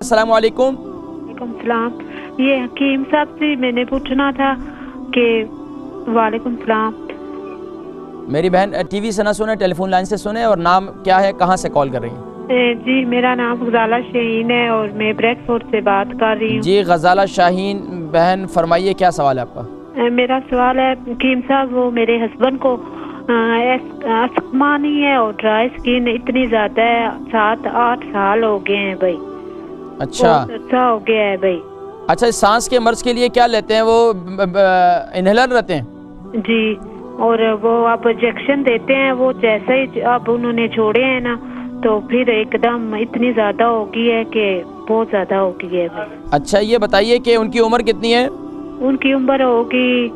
अस्सलाम वालेकुम। वालेकुम सलाम। ये हकीम साहब से मैंने पूछना था कि वालेकुम सलाम। मेरी बहन टीवी से ना सुने, टेलीफोन लाइन से सुने, और नाम क्या है, कहाँ से कॉल कर रही हैं? जी मेरा नाम गजाला शाहीन है और मैं ब्रेडफोर्ड से बात कर रही हूँ। जी गजाला शाहीन बहन, फरमाइए क्या सवाल है आपका? मेरा सवाल है हकीम साहब, वो मेरे हस्बैंड को अस्थमा नहीं है और ड्राई स्किन इतनी ज्यादा है, 7-8 साल हो गए हैं भाई। अच्छा अच्छा हो गया है भाई। अच्छा, सांस के मर्ज के लिए क्या लेते हैं वो? इनहेलर रहते हैं? जी, और वो आप इंजेक्शन देते हैं, वो जैसे ही अब उन्होंने छोड़े हैं ना तो फिर एकदम इतनी ज्यादा हो गई है कि बहुत ज्यादा हो गई है भाई। अच्छा ये बताइए कि उनकी उम्र कितनी है? उनकी उम्र होगी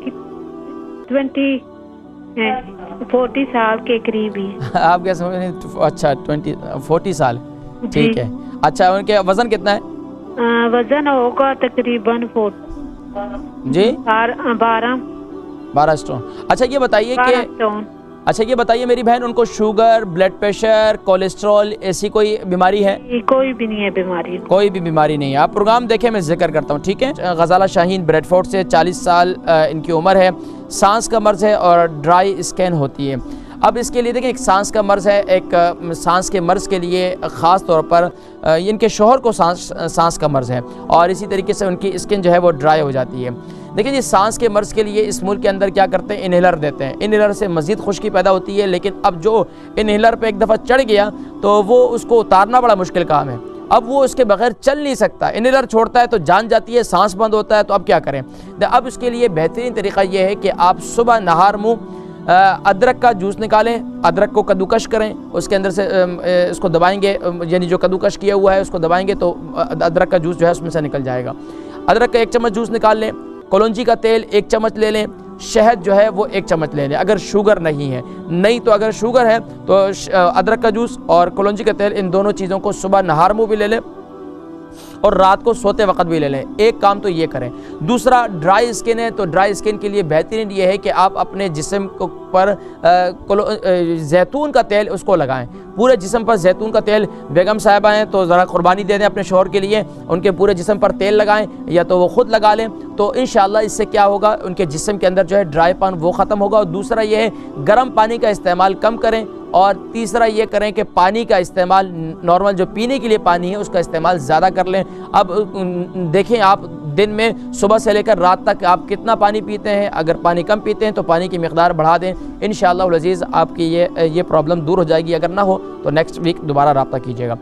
40 साल के करीब ही। आप क्या समझ रहे हैं? अच्छा 40 साल, ठीक है। अच्छा उनके वजन कितना है? वजन होगा तकरीबन जी 12 स्टोन। अच्छा ये बताइए कि 12 स्टोन। अच्छा ये बताइए मेरी बहन, उनको शुगर, ब्लड प्रेशर, कोलेस्ट्रॉल, ऐसी कोई बीमारी है? कोई भी नहीं है बीमारी। कोई भी बीमारी नहीं है। आप प्रोग्राम देखें, मैं जिक्र करता हूँ, ठीक है। गजाला शाहीन ब्रेडफोर्ड से, 40 साल इनकी उम्र है, सांस का मर्ज है और ड्राई स्किन होती है। अब इसके लिए देखें, एक सांस का मर्ज है, एक सांस के मर्ज के लिए ख़ास तौर पर इनके शोहर को सांस का मर्ज है और इसी तरीके से उनकी स्किन जो है वो ड्राई हो जाती है। देखिए जी, सांस के मर्ज़ के लिए इस मुल्क के अंदर क्या करते हैं, इनहेलर देते हैं। इनहेलर से मज़ीद खुश्की पैदा होती है, लेकिन अब जो इनहेलर पे एक दफ़ा चढ़ गया तो वो उसको उतारना बड़ा मुश्किल काम है। अब वो उसके बगैर चल नहीं सकता। इनहेलर छोड़ता है तो जान जाती है, सांस बंद होता है, तो अब क्या करें? अब इसके लिए बेहतरीन तरीका ये है कि आप सुबह नहार मुँह अदरक का जूस निकालें, अदरक को कद्दूकश करें, उसके अंदर से इसको दबाएंगे, यानी जो कद्दूकश किया हुआ है उसको दबाएंगे तो अदरक का जूस जो है उसमें से निकल जाएगा। अदरक का 1 चम्मच जूस निकाल लें, कलौंजी का तेल 1 चम्मच ले लें, शहद जो है वो 1 चम्मच ले लें अगर शुगर नहीं है। नहीं तो अगर शुगर है तो अदरक का जूस और कलौंजी का तेल, इन दोनों चीज़ों को सुबह नहार मुँह भी ले लें और रात को सोते वक्त भी ले लें। एक काम तो ये करें। दूसरा, ड्राई स्किन है तो ड्राई स्किन के लिए बेहतरीन ये है कि आप अपने जिस्म पर जैतून का तेल उसको लगाएं, पूरे जिस्म पर जैतून का तेल। बेगम साहिबा हैं तो ज़रा कुर्बानी दे दें अपने शौहर के लिए, उनके पूरे जिस्म पर तेल लगाएं या तो वो ख़ुद लगा लें, तो इंशाअल्लाह इससे क्या होगा, उनके जिस्म के अंदर जो है ड्राईपन वो ख़त्म होगा। और दूसरा ये है, गर्म पानी का इस्तेमाल कम करें। और तीसरा ये करें कि पानी का इस्तेमाल, नॉर्मल जो पीने के लिए पानी है उसका इस्तेमाल ज़्यादा कर लें। अब देखें आप दिन में सुबह से लेकर रात तक आप कितना पानी पीते हैं। अगर पानी कम पीते हैं तो पानी की मिक़दार बढ़ा दें। इंशाअल्लाह अज़ीज़ आपकी ये प्रॉब्लम दूर हो जाएगी। अगर ना हो तो नेक्स्ट वीक दोबारा रब्ता कीजिएगा।